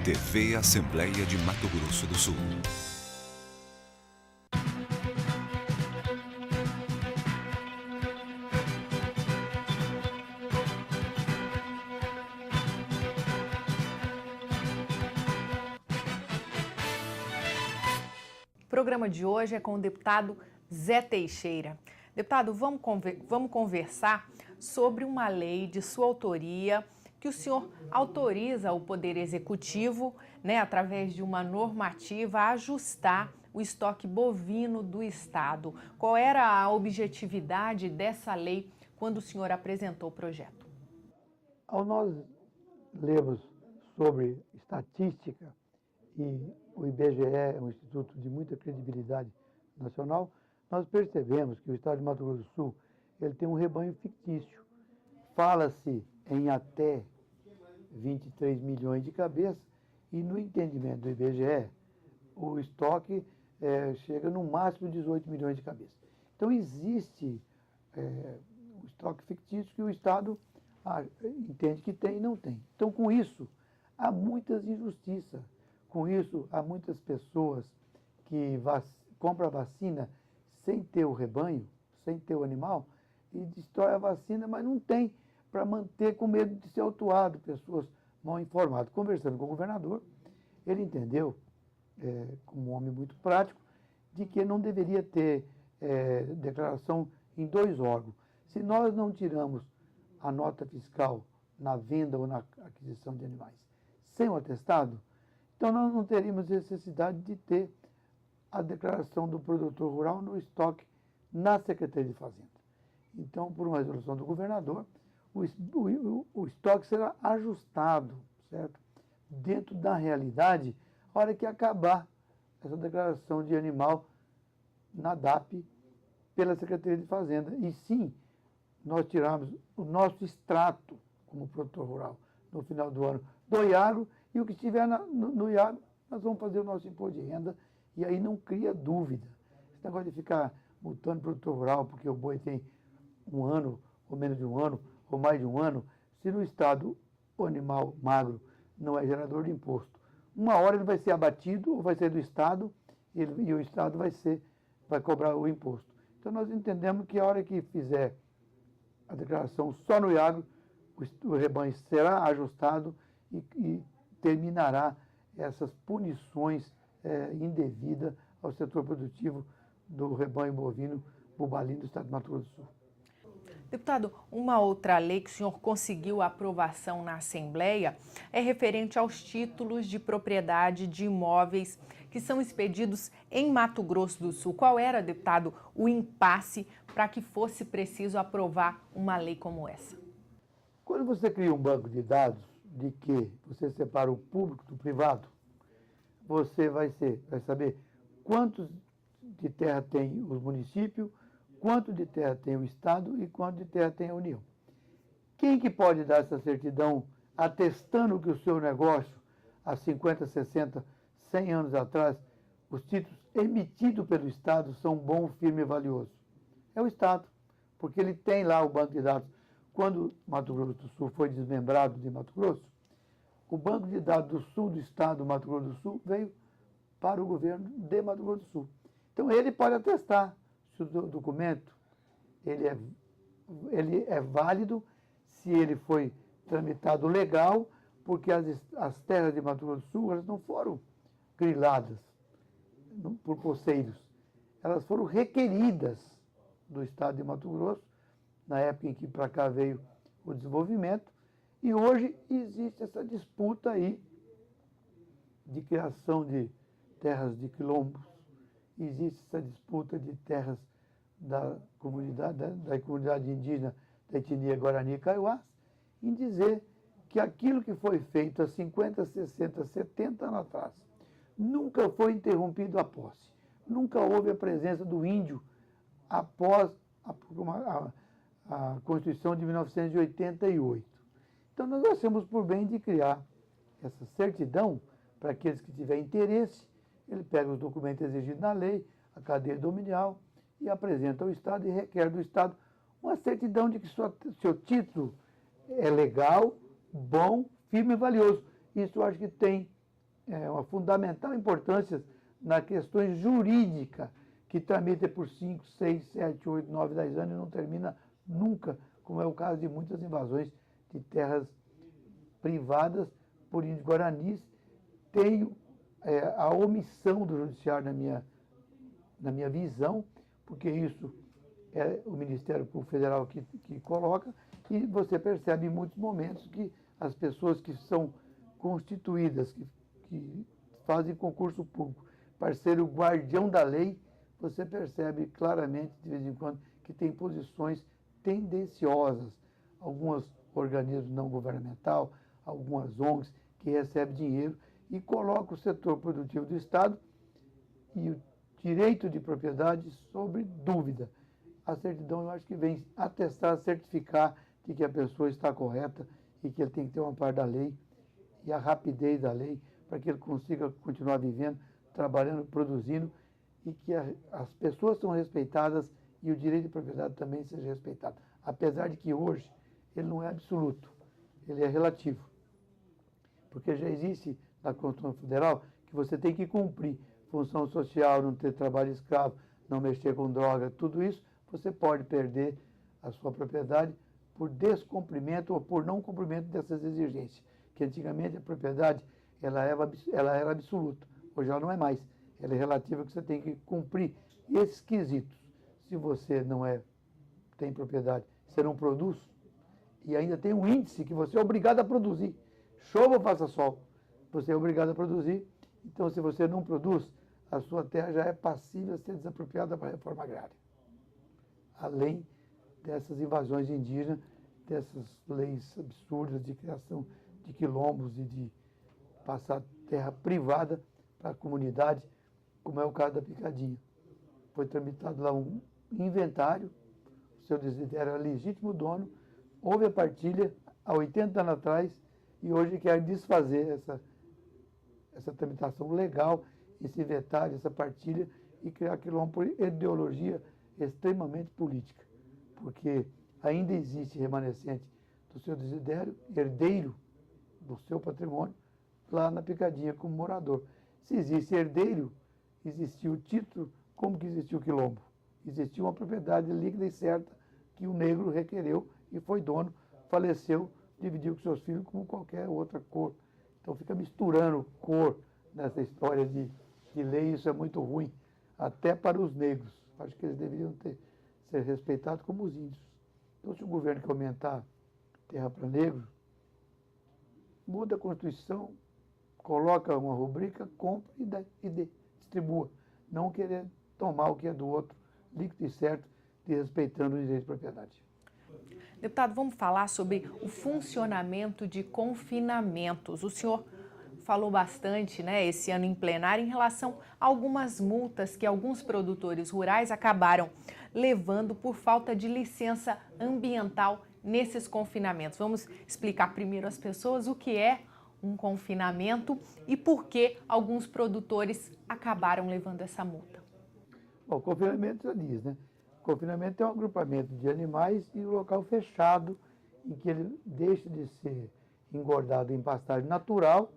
TV Assembleia de Mato Grosso do Sul. O programa de hoje é com o deputado Zé Teixeira. Deputado, vamos conversar sobre uma lei de sua autoria que o senhor autoriza o Poder Executivo, através de uma normativa, a ajustar o estoque bovino do Estado. Qual era a objetividade dessa lei quando o senhor apresentou o projeto? Ao nós lermos sobre estatística, e o IBGE é um instituto de muita credibilidade nacional, nós percebemos que o Estado de Mato Grosso do Sul ele tem um rebanho fictício. Fala-se em até 23 milhões de cabeças e, no entendimento do IBGE, o estoque chega no máximo 18 milhões de cabeças. Então, existe o estoque fictício que o Estado entende que tem e não tem. Então, com isso, há muitas injustiças. Com isso, há muitas pessoas que compram a vacina sem ter o rebanho, sem ter o animal, e destrói a vacina, mas não tem para manter com medo de ser autuado, pessoas mal informadas. Conversando com o governador, ele entendeu, como um homem muito prático, de que não deveria ter declaração em dois órgãos. Se nós não tiramos a nota fiscal na venda ou na aquisição de animais sem o atestado, então nós não teríamos necessidade de ter a declaração do produtor rural no estoque na Secretaria de Fazenda. Então, por uma resolução do governador, o estoque será ajustado, certo? Dentro da realidade, a hora que acabar essa declaração de animal na DAP pela Secretaria de Fazenda. E sim, nós tiramos o nosso extrato como produtor rural no final do ano do IAGRO, e o que estiver no IAGRO, nós vamos fazer o nosso imposto de renda, e aí não cria dúvida. Esse negócio de ficar multando o produtor rural porque o boi tem um ano, ou menos de um ano, ou mais de um ano, se no Estado o animal magro não é gerador de imposto, uma hora ele vai ser abatido, ou vai ser do Estado, e o Estado vai cobrar o imposto. Então nós entendemos que a hora que fizer a declaração só no IAGRO, o rebanho será ajustado e terminará essas punições indevidas ao setor produtivo do rebanho bovino bubalino do Estado de Mato Grosso do Sul. Deputado, uma outra lei que o senhor conseguiu aprovação na Assembleia é referente aos títulos de propriedade de imóveis que são expedidos em Mato Grosso do Sul. Qual era, deputado, o impasse para que fosse preciso aprovar uma lei como essa? Quando você cria um banco de dados de que você separa o público do privado, você vai saber quantos de terra tem os municípios, quanto de terra tem o Estado e quanto de terra tem a União. Quem que pode dar essa certidão atestando que o seu negócio, há 50, 60, 100 anos atrás, os títulos emitidos pelo Estado são bom, firme e valioso? É o Estado, porque ele tem lá o banco de dados. Quando Mato Grosso do Sul foi desmembrado de Mato Grosso, o banco de dados do sul do Estado do Mato Grosso do Sul veio para o governo de Mato Grosso do Sul. Então, ele pode atestar se o documento ele é válido, se ele foi tramitado legal, porque as terras de Mato Grosso do Sul elas não foram griladas por poceiros. Elas foram requeridas do Estado de Mato Grosso, na época em que para cá veio o desenvolvimento, e hoje existe essa disputa aí de criação de terras de quilombos, existe essa disputa de terras da comunidade indígena da etnia Guarani e Kaiowás, em dizer que aquilo que foi feito há 50, 60, 70 anos atrás nunca foi interrompido a posse, nunca houve a presença do índio após a Constituição de 1988. Então, nós achamos por bem de criar essa certidão para aqueles que tiverem interesse. Ele pega os documentos exigidos na lei, a cadeia dominial, e apresenta ao Estado e requer do Estado uma certidão de que seu título é legal, bom, firme e valioso. Isso eu acho que tem uma fundamental importância nas questões jurídicas, que tramitam por 5, 6, 7, 8, 9, 10 anos e não termina nunca, como é o caso de muitas invasões de terras privadas por índios guaranis. Tenho a omissão do judiciário na minha visão, porque isso é o Ministério Público Federal que coloca, e você percebe em muitos momentos que as pessoas que são constituídas, que fazem concurso público, para ser o guardião da lei, você percebe claramente, de vez em quando, que tem posições tendenciosas. Alguns organismos não governamentais, algumas ONGs que recebem dinheiro e colocam o setor produtivo do Estado e o direito de propriedade sobre dúvida. A certidão, eu acho que vem atestar, certificar de que a pessoa está correta e que ele tem que ter uma parte da lei e a rapidez da lei para que ele consiga continuar vivendo, trabalhando, produzindo e que as pessoas são respeitadas e o direito de propriedade também seja respeitado. Apesar de que hoje ele não é absoluto, ele é relativo. Porque já existe na Constituição Federal que você tem que cumprir função social, não ter trabalho escravo, não mexer com droga, tudo isso, você pode perder a sua propriedade por descumprimento ou por não cumprimento dessas exigências. Que antigamente a propriedade ela era absoluta, hoje ela não é mais. Ela é relativa, que você tem que cumprir esses quesitos. Se você não tem propriedade, você não produz, e ainda tem um índice que você é obrigado a produzir. Chova ou faça sol, você é obrigado a produzir. Então, se você não produz, a sua terra já é passível de ser desapropriada para a reforma agrária. Além dessas invasões indígenas, dessas leis absurdas de criação de quilombos e de passar terra privada para a comunidade, como é o caso da Picadinha. Foi tramitado lá um inventário, o seu Desidério era legítimo dono, houve a partilha há 80 anos atrás e hoje quer desfazer essa tramitação legal, esse inventário, essa partilha e criar quilombo por ideologia extremamente política, porque ainda existe remanescente do seu Desidério, herdeiro do seu patrimônio, lá na Picadinha como morador. Se existe herdeiro, existiu o título, como que existiu o quilombo? Existiu uma propriedade líquida e certa que o negro requereu e foi dono, faleceu, dividiu com seus filhos como qualquer outra cor. Então fica misturando cor nessa história de lei, isso é muito ruim, até para os negros. Acho que eles deveriam ser respeitados como os índios. Então, se o governo quer aumentar terra para negro, muda a Constituição, coloca uma rubrica, compra e distribua. Não querer tomar o que é do outro, líquido e certo, desrespeitando o direito de propriedade. Deputado, vamos falar sobre o funcionamento de confinamentos. O senhor falou bastante, esse ano em plenário, em relação a algumas multas que alguns produtores rurais acabaram levando por falta de licença ambiental nesses confinamentos. Vamos explicar primeiro às pessoas o que é um confinamento e por que alguns produtores acabaram levando essa multa. Bom, confinamento já diz, né? Confinamento é um agrupamento de animais em um local fechado, em que ele deixa de ser engordado em pastagem natural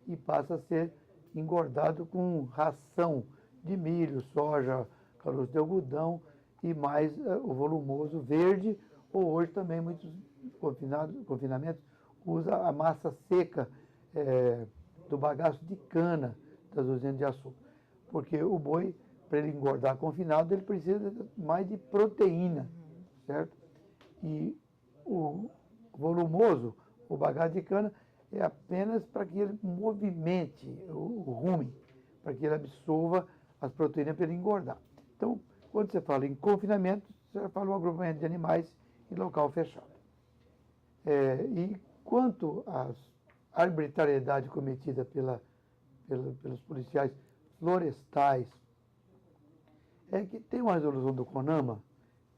e passa a ser engordado com ração de milho, soja, caroço de algodão e mais o volumoso verde, ou hoje também muitos confinamentos usam a massa seca do bagaço de cana das usinas de açúcar. Porque o boi, para ele engordar confinado, ele precisa mais de proteína, certo? E o volumoso, o bagaço de cana, é apenas para que ele movimente o rumen, para que ele absorva as proteínas para ele engordar. Então, quando você fala em confinamento, você fala um agrupamento de animais em local fechado. E quanto às arbitrariedade cometida pelos policiais florestais, é que tem uma resolução do CONAMA,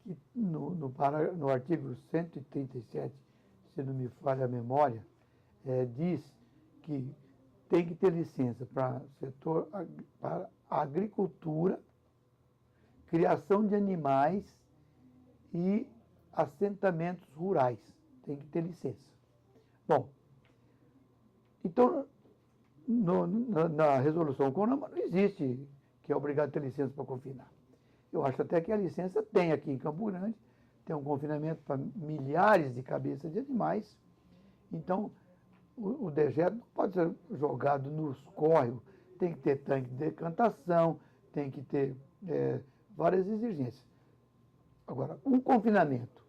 que no artigo 137, se não me falha a memória, diz que tem que ter licença para setor para agricultura, criação de animais e assentamentos rurais. Tem que ter licença. Bom, então, Na resolução CONAMA não existe que é obrigado a ter licença para confinar. Eu acho até que a licença tem aqui em Campo Grande, tem um confinamento para milhares de cabeças de animais. Então, o dejeto não pode ser jogado nos córregos, tem que ter tanque de decantação, tem que ter várias exigências. Agora, um confinamento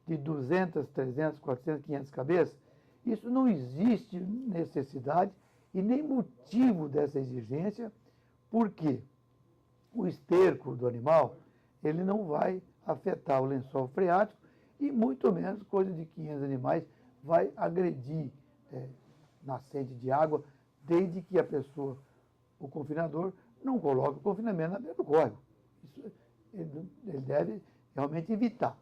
de 200, 300, 400, 500 cabeças, isso não existe necessidade e nem motivo dessa exigência, porque o esterco do animal, ele não vai afetar o lençol freático e muito menos, coisa de 500 animais, vai agredir nascente de água, desde que a pessoa, o confinador, não coloque o confinamento na beira do córrego. Isso ele deve realmente evitar.